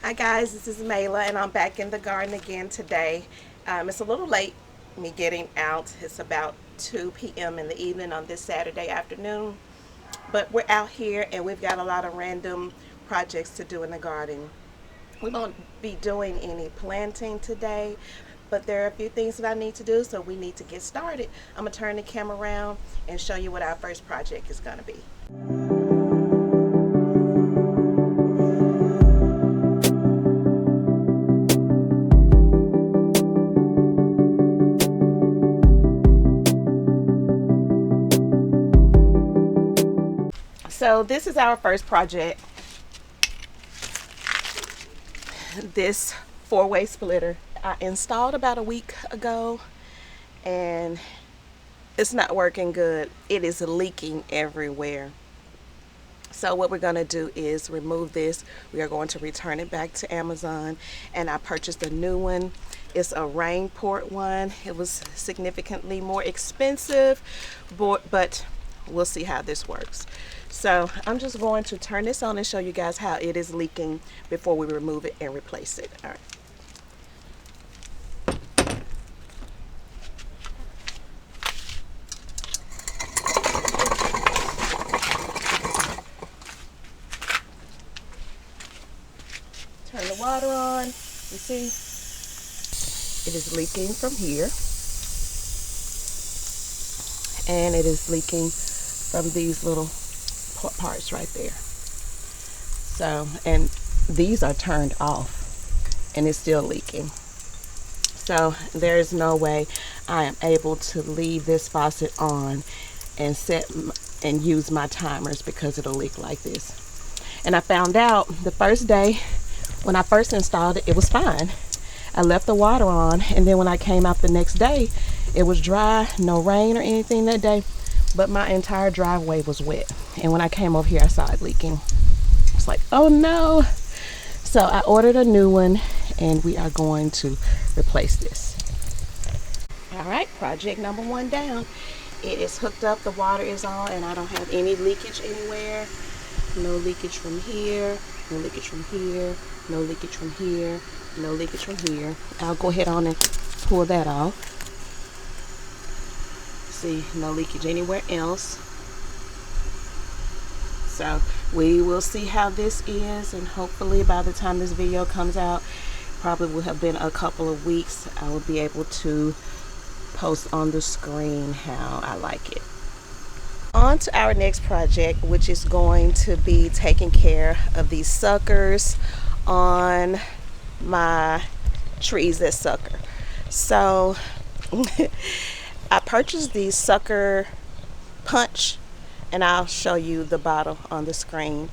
Hi guys, this is Mayla and I'm back in the garden again today. It's a little late me getting out. It's about 2 p.m. in the evening on this Saturday afternoon. But we're out here and we've got a lot of random projects to do in the garden. We won't be doing any planting today, but there are a few things that I need to do, so we need to get started. I'm going to turn the camera around and show you what our first project is going to be. So this is our first project. This four-way splitter I installed about a week ago and it's not working good. It is leaking everywhere. So what we're going to do is remove this. We are going to return it back to Amazon, and I purchased a new one. It's a rain port one. It was significantly more expensive, but we'll see how this works. So I'm just going to turn this on and show you guys how it is leaking before we remove it and replace it. All right. Turn the water on. You see, it is leaking from here, and it is leaking from these little parts right there. So, and these are turned off and it's still leaking. So there is no way I am able to leave this faucet on and set and use my timers because it'll leak like this. And I found out the first day when I first installed it, it was fine. I left the water on, and then when I came out the next day, it was dry, no rain or anything that day, but my entire driveway was wet. And when I came over here, I saw it leaking. It's like, oh no. So I ordered a new one and we are going to replace this. All right, project number one down. It is hooked up, the water is on, and I don't have any leakage anywhere. No leakage from here, no leakage from here, no leakage from here, no leakage from here. I'll go ahead on and pull that off. See, no leakage anywhere else. So we will see how this is, and hopefully by the time this video comes out, probably will have been a couple of weeks, I will be able to post on the screen how I like it. On to our next project, which is going to be taking care of these suckers on my trees that sucker. So I purchased these sucker punch, and I'll show you the bottle on the screen.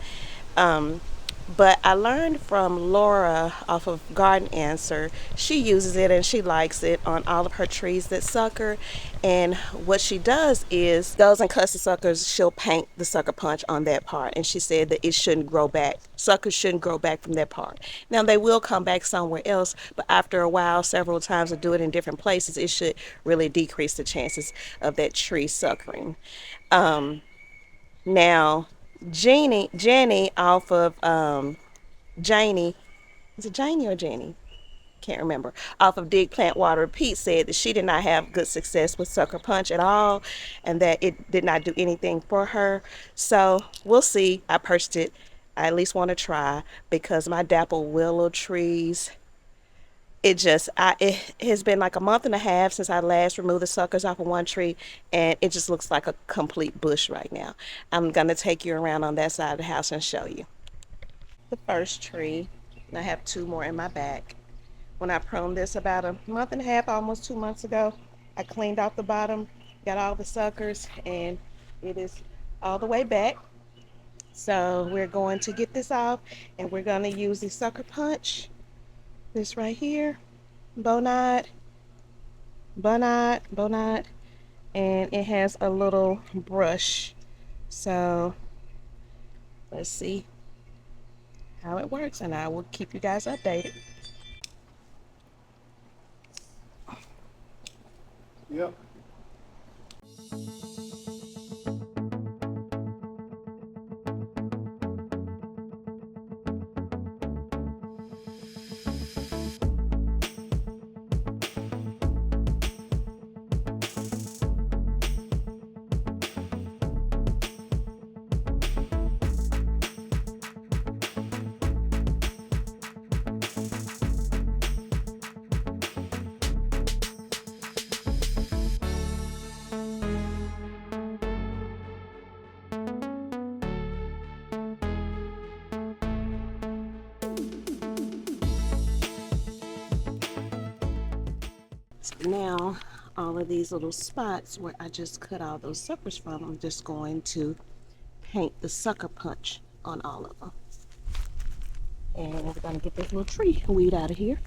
But I learned from Laura off of Garden Answer. She uses it and she likes it on all of her trees that sucker. And what she does is goes and cuts the suckers. She'll paint the sucker punch on that part. And she said that it shouldn't grow back. Suckers shouldn't grow back from that part. Now they will come back somewhere else, but after a while, several times to do it in different places, it should really decrease the chances of that tree suckering. Now, Jenny off of Janie, is it Janie or Jenny? Can't remember. Off of Dig Plant Water Repeat said that she did not have good success with sucker punch at all, and that it did not do anything for her. So we'll see. I purchased it. I at least want to try because my dapple willow trees, it has been like a month and a half since I last removed the suckers off of one tree, and it just looks like a complete bush right now. I'm gonna take you around on that side of the house and show you the first tree, and I have two more in my back. When I pruned this about a month and a half, almost 2 months ago, I cleaned off the bottom, got all the suckers, and it is all the way back. So we're going to get this off, and we're going to use the sucker punch, this right here, Bonide, and it has a little brush. So let's see how it works, and I will keep you guys updated. Yep. So now all of these little spots where I just cut all those suckers from, I'm just going to paint the sucker punch on all of them. And we're going to get this little tree weed out of here.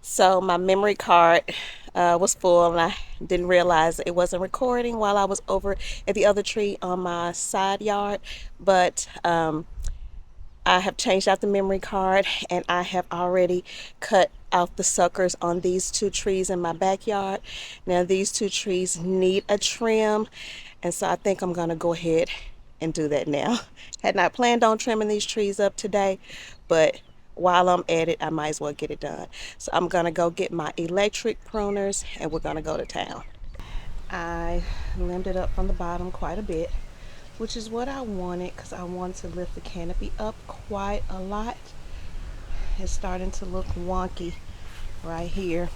So my memory card was full, and I didn't realize it wasn't recording while I was over at the other tree on my side yard. But I have changed out the memory card, and I have already cut out the suckers on these two trees in my backyard. Now these two trees need a trim, and so I think I'm gonna go ahead and do that now. Had not planned on trimming these trees up today, but while I'm at it, I might as well get it done. So I'm gonna go get my electric pruners, and we're gonna go to town. I limbed it up from the bottom quite a bit, which is what I wanted, because I wanted to lift the canopy up quite a lot. It's starting to look wonky right here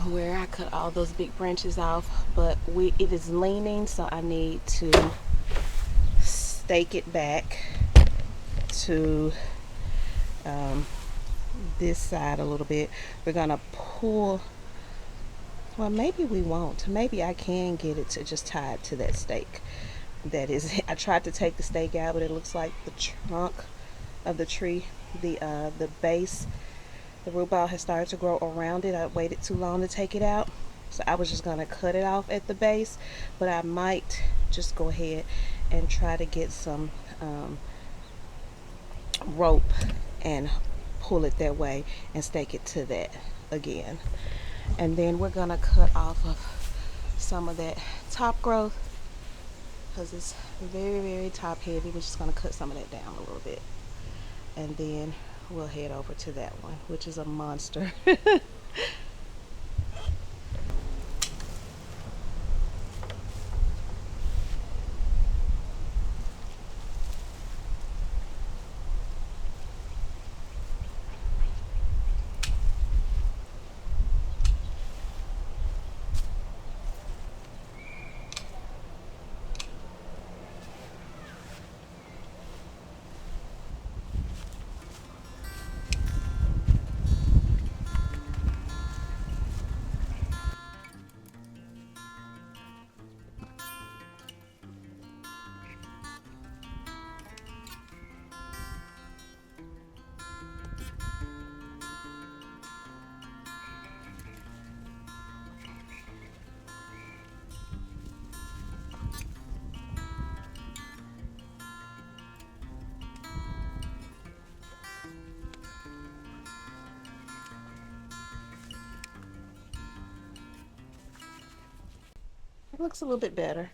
where I cut all those big branches off, but it is leaning, so I need to stake it back to this side a little bit. We're gonna pull, well, maybe we won't. Maybe I can get it to just tie it to that stake. That is, I tried to take the stake out, but it looks like the trunk of the tree, the base, the root ball has started to grow around it. I waited too long to take it out, so I was just gonna cut it off at the base, but I might just go ahead and try to get some rope and pull it that way and stake it to that again. And then we're gonna cut off of some of that top growth because it's very, very top heavy. We're just gonna cut some of that down a little bit, and then we'll head over to that one, which is a monster. It looks a little bit better.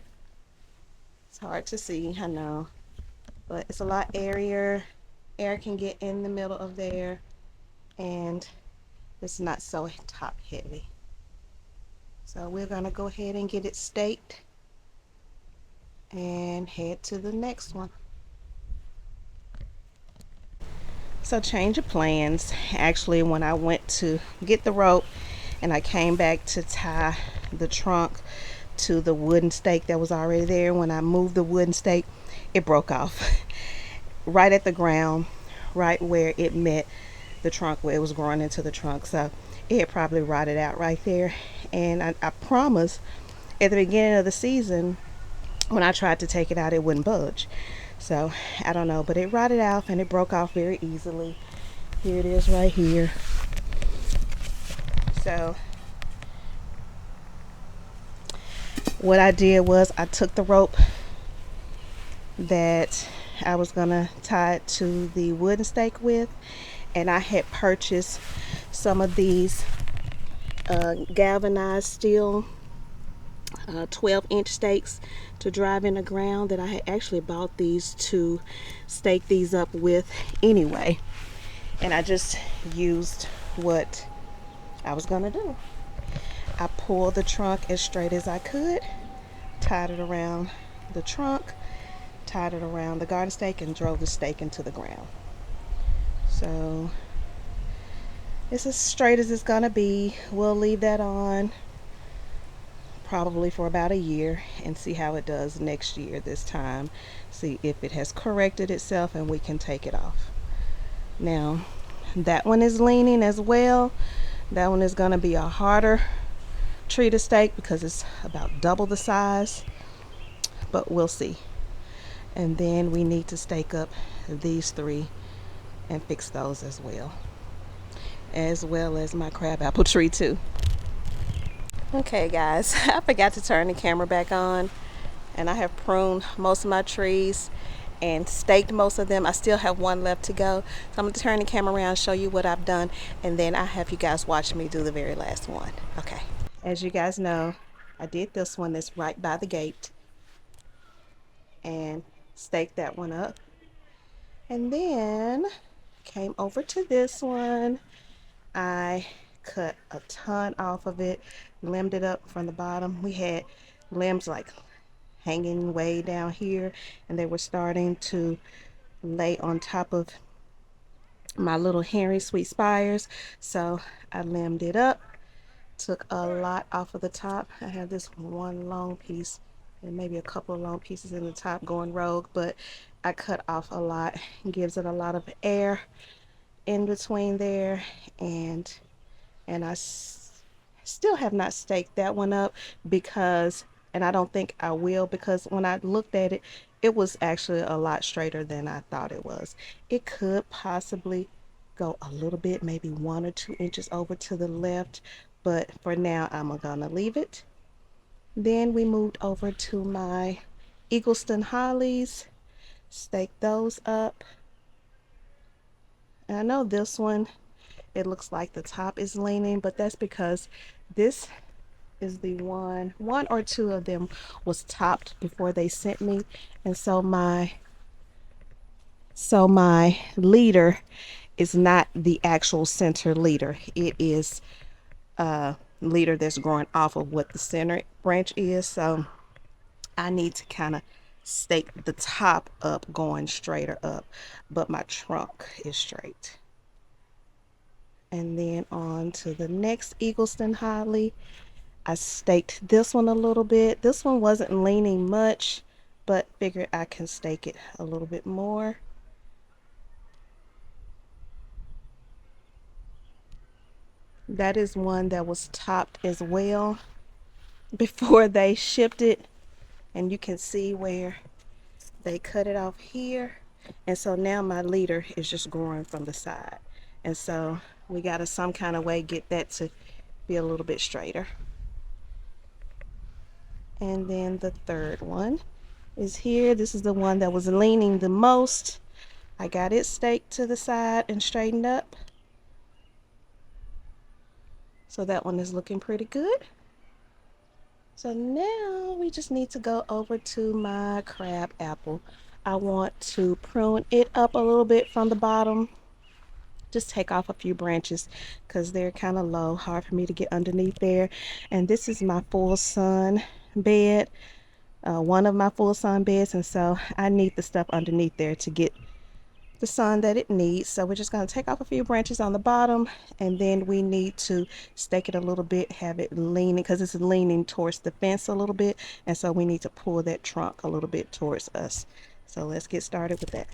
It's hard to see, I know, but it's a lot airier. Air can get in the middle of there, and it's not so top heavy. So we're gonna go ahead and get it staked and head to the next one. So change of plans. Actually, when I went to get the rope and I came back to tie the trunk to the wooden stake that was already there, when I moved the wooden stake, it broke off right at the ground, right where it met the trunk, where it was growing into the trunk. So it had probably rotted out right there. And I promised at the beginning of the season, when I tried to take it out, it wouldn't budge. So I don't know, but it rotted out and it broke off very easily. Here it is right here. So what I did was I took the rope that I was gonna tie it to the wooden stake with, and I had purchased some of these galvanized steel 12-inch stakes to drive in the ground, that I had actually bought these to stake these up with anyway, and I just used what I was gonna do. I pulled the trunk as straight as I could, tied it around the trunk, tied it around the garden stake, and drove the stake into the ground. So it's as straight as it's gonna be. We'll leave that on probably for about a year and see how it does next year this time. See if it has corrected itself and we can take it off. Now that one is leaning as well. That one is going to be a harder tree to stake because it's about double the size, but we'll see. And then we need to stake up these three and fix those as well as my crabapple tree too. Okay guys, I forgot to turn the camera back on, and I have pruned most of my trees and staked most of them. I still have one left to go, so I'm going to turn the camera around and show you what I've done, and then I have you guys watch me do the very last one. Okay, as you guys know, I did this one that's right by the gate and staked that one up, and then came over to this one. I cut a ton off of it, limbed it up from the bottom. We had limbs like hanging way down here, and they were starting to lay on top of my little Henry Sweet Spires. So I limbed it up, took a lot off of the top. I have this one long piece and maybe a couple of long pieces in the top going rogue, but I cut off a lot. It gives it a lot of air in between there, and I still have not staked that one up because, and I don't think I will, because when I looked at it, it was actually a lot straighter than I thought it was. It could possibly go a little bit, maybe 1 or 2 inches over to the left, but for now I'm gonna leave it. Then we moved over to my Eagleston hollies, staked those up. And I know this one, it looks like the top is leaning, but that's because this is the one or two of them was topped before they sent me, and so my leader it's not the actual center leader. It is a leader that's growing off of what the center branch is. So I need to kind of stake the top up, going straighter up, but my trunk is straight. And then on to the next Eagleston Holly. I staked this one a little bit. This one wasn't leaning much, but figured I can stake it a little bit more. That is one that was topped as well before they shipped it, and you can see where they cut it off here. And so now my leader is just growing from the side, and so we got to some kind of way get that to be a little bit straighter. And then the third one is here. This is the one that was leaning the most. I got it staked to the side and straightened up, so that one is looking pretty good. So now we just need to go over to my crab apple. I want to prune it up a little bit from the bottom. Just take off a few branches because they're kind of low, hard for me to get underneath there. And this is my full sun bed, one of my full sun beds, and so I need the stuff underneath there to get the sun that it needs. So we're just going to take off a few branches on the bottom, and then we need to stake it a little bit, have it leaning because it's leaning towards the fence a little bit, and so we need to pull that trunk a little bit towards us. So let's get started with that.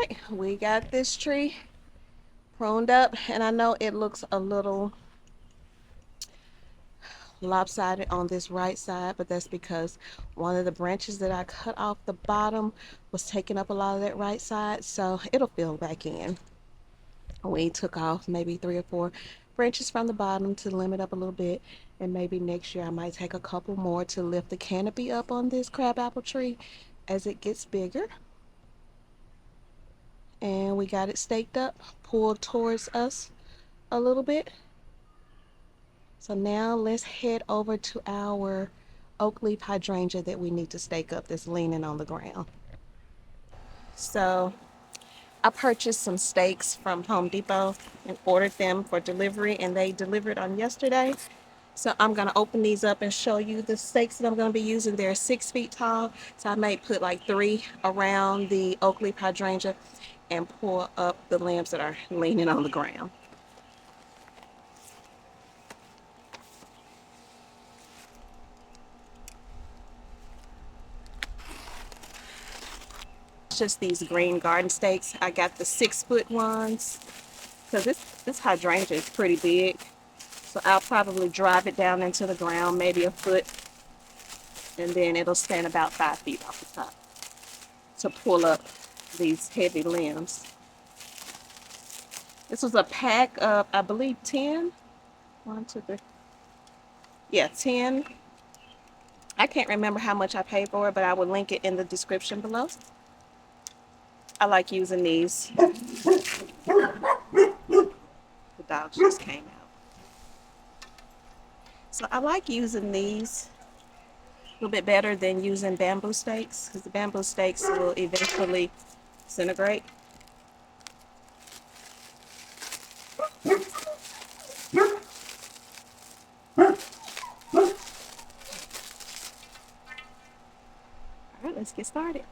right, we got this tree pruned up, and I know it looks a little lopsided on this right side, but that's because one of the branches that I cut off the bottom was taking up a lot of that right side, so it'll fill back in. We took off maybe 3 or 4 branches from the bottom to limit up a little bit, and maybe next year I might take a couple more to lift the canopy up on this crabapple tree as it gets bigger. And we got it staked up, pulled towards us a little bit. So now let's head over to our oak leaf hydrangea that we need to stake up that's leaning on the ground. So I purchased some stakes from Home Depot and ordered them for delivery, and they delivered on yesterday. So I'm going to open these up and show you the stakes that I'm going to be using. They're 6 feet tall, so I may put like 3 around the oak leaf hydrangea and pull up the limbs that are leaning on the ground. Just these green garden stakes. I got the 6-foot ones because this hydrangea is pretty big. So I'll probably drive it down into the ground, maybe a foot, and then it'll stand about 5 feet off the top to pull up these heavy limbs. This was a pack of, I believe, 10. 1, 2, 3. Yeah, 10. I can't remember how much I paid for it, but I will link it in the description below. I like using these. The dogs just came out. So I like using these a little bit better than using bamboo stakes, because the bamboo stakes will eventually disintegrate. All right, let's get started.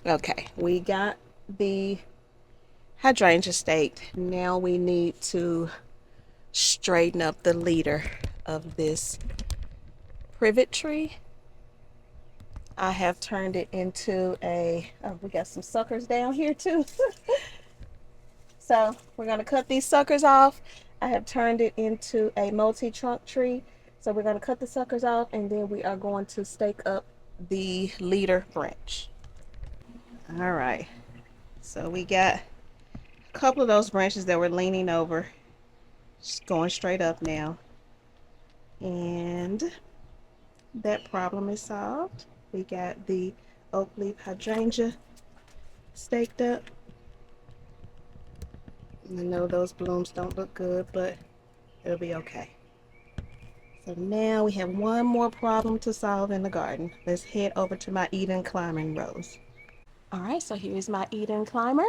Okay, we got the hydrangea staked. Now we need to straighten up the leader of this privet tree. I have turned it into a, oh, we got some suckers down here too. So we're going to cut these suckers off. I have turned it into a multi-trunk tree. So we're going to cut the suckers off, and then we are going to stake up the leader branch. All right. So we got a couple of those branches that were leaning over, Just going straight up now. And that problem is solved. We got the oak leaf hydrangea staked up. I know those blooms don't look good, but it'll be okay. So now we have one more problem to solve in the garden. Let's head over to my Eden climbing rose. All right, so here's my Eden climber.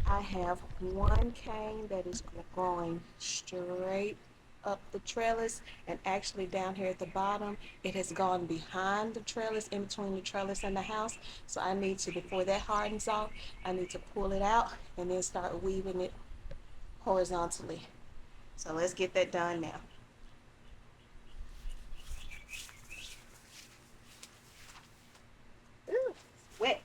I have one cane that is growing straight up the trellis, and actually down here at the bottom it has gone behind the trellis, in between the trellis and the house. So I need to, before that hardens off, I need to pull it out and then start weaving it horizontally. So let's get that done now. Ooh, it's wet.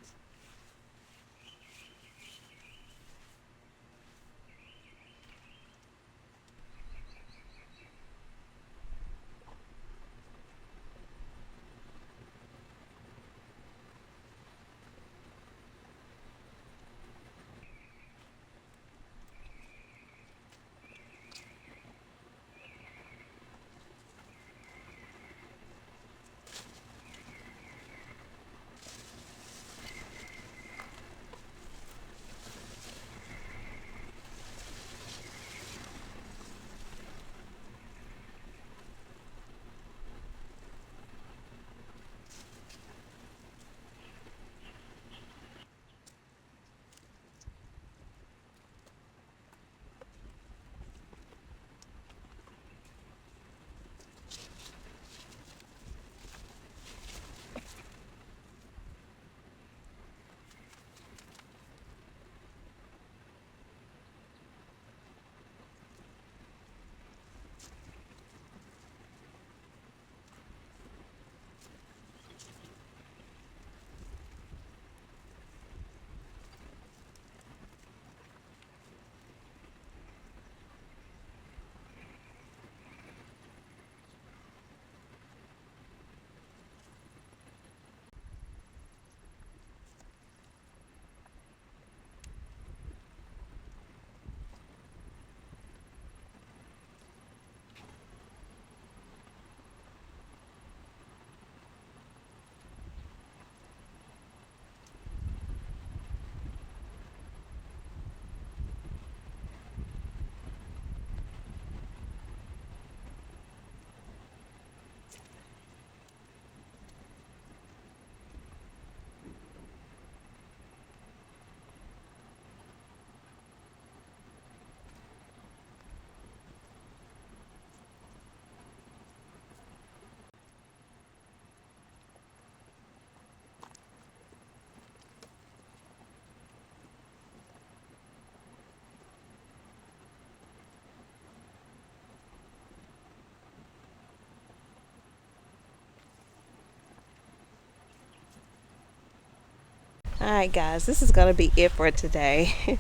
Alright guys, this is going to be it for today.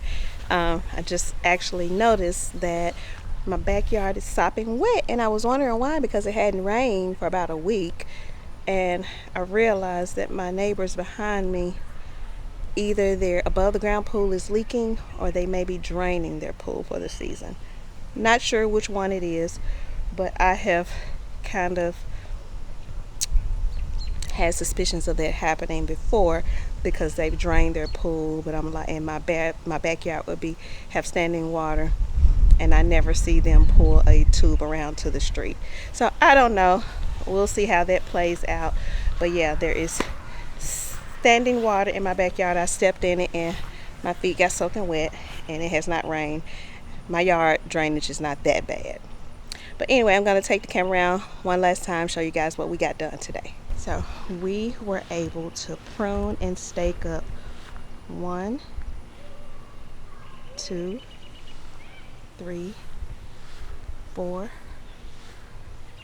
I just actually noticed that my backyard is sopping wet, and I was wondering why, because it hadn't rained for about a week. And I realized that my neighbors behind me, either their above the ground pool is leaking or they may be draining their pool for the season. Not sure which one it is, but I have kind of had suspicions of that happening before, because they've drained their pool. But I'm like, and my backyard would be have standing water, and I never see them pull a tube around to the street. So I don't know. We'll see how that plays out. But yeah, there is standing water in my backyard. I stepped in it and my feet got soaking wet, and it has not rained. My yard drainage is not that bad. But anyway, I'm going to take the camera around one last time, show you guys what we got done today. So we were able to prune and stake up 1, 2, 3, 4,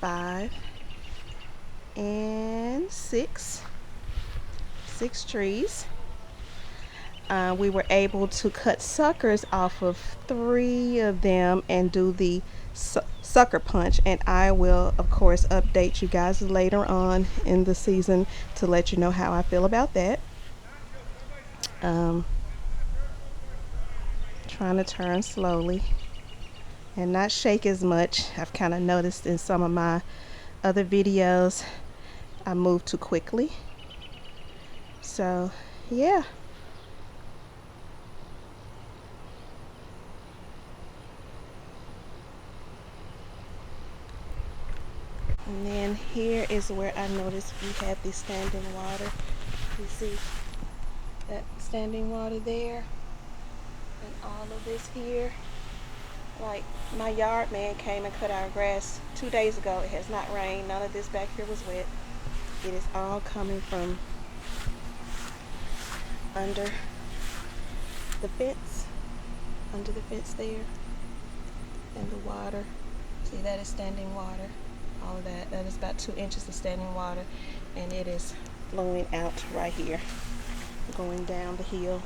5, and 6 trees. We were able to cut suckers off of 3 of them and do the sucker punch, and I will of course update you guys later on in the season to let you know how I feel about that. Trying to turn slowly. and not shake as much. I've kind of noticed in some of my other videos I move too quickly. So yeah. And then here is where I noticed we have the standing water. You see that standing water there, and all of this here. Like, my yard man came and cut our grass 2 days ago. It has not rained. None of this back here was wet. It is all coming from under the fence, there, and the water. See, that is standing water. All of that. That is about 2 inches of standing water, and it is flowing out right here, going down the hill,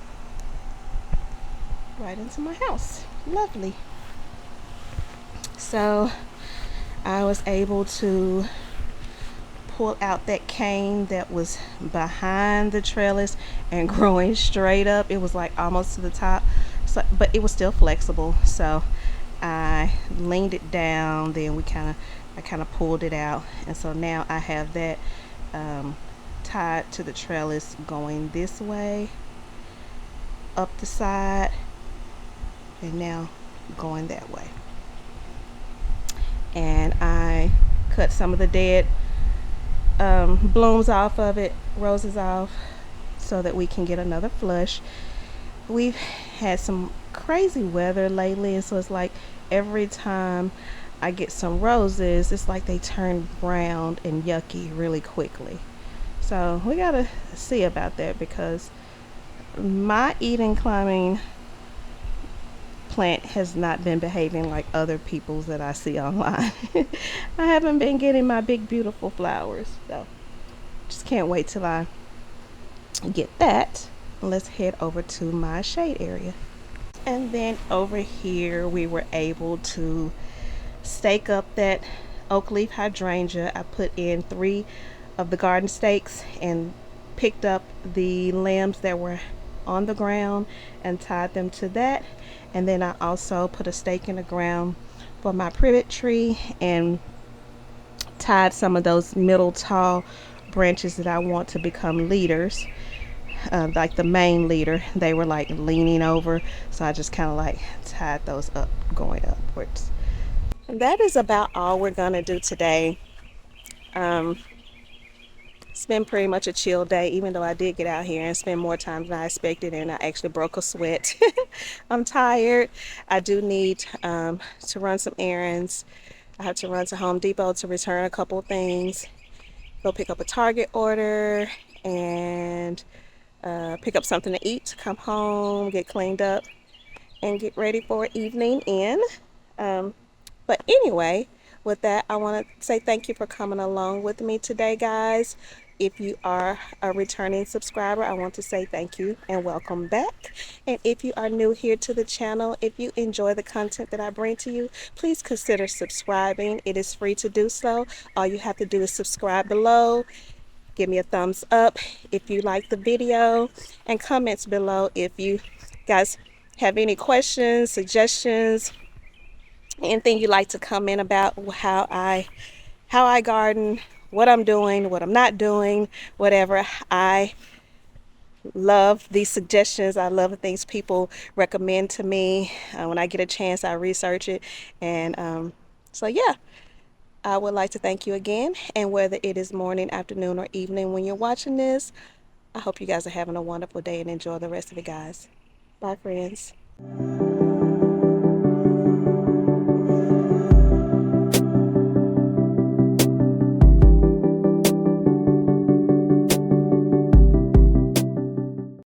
right into my house. Lovely. So I was able to pull out that cane that was behind the trellis and growing straight up. It was like almost to the top, so, but it was still flexible. So I leaned it down, then I kind of pulled it out, and so now I have that tied to the trellis going this way up the side, and now going that way. And I cut some of the dead blooms off of it, roses off, so that we can get another flush. We've had some crazy weather lately, and so it's like every time I get some roses, it's like they turn brown and yucky really quickly. So we gotta see about that, because my Eden climbing plant has not been behaving like other people's that I see online. I haven't been getting my big beautiful flowers, so just can't wait till I get that. Let's head over to my shade area. And then over here we were able to stake up that oak leaf hydrangea. I put in 3 of the garden stakes and picked up the limbs that were on the ground and tied them to that. And then I also put a stake in the ground for my privet tree and tied some of those middle tall branches that I want to become leaders, like the main leader. They were like leaning over, so I just kind of like tied those up, going upwards. And that is about all we're gonna do today. It's been pretty much a chill day, even though I did get out here and spend more time than I expected, and I actually broke a sweat. I'm tired. I do need to run some errands. I have to run to Home Depot to return a couple things, go pick up a Target order, and pick up something to eat, come home, get cleaned up, and get ready for evening in. But anyway, with that, I want to say thank you for coming along with me today, guys. If you are a returning subscriber, I want to say thank you and welcome back. And if you are new here to the channel, if you enjoy the content that I bring to you, please consider subscribing. It is free to do so. All you have to do is subscribe below. Give me a thumbs up if you like the video, and comments below if you guys have any questions, suggestions, anything you'd like to comment about how I garden, what I'm doing, what I'm not doing, whatever. I love these suggestions. I love the things people recommend to me. When I get a chance, I research it. And so yeah, I would like to thank you again. And whether it is morning, afternoon, or evening when you're watching this, I hope you guys are having a wonderful day and enjoy the rest of it, guys. Bye, friends.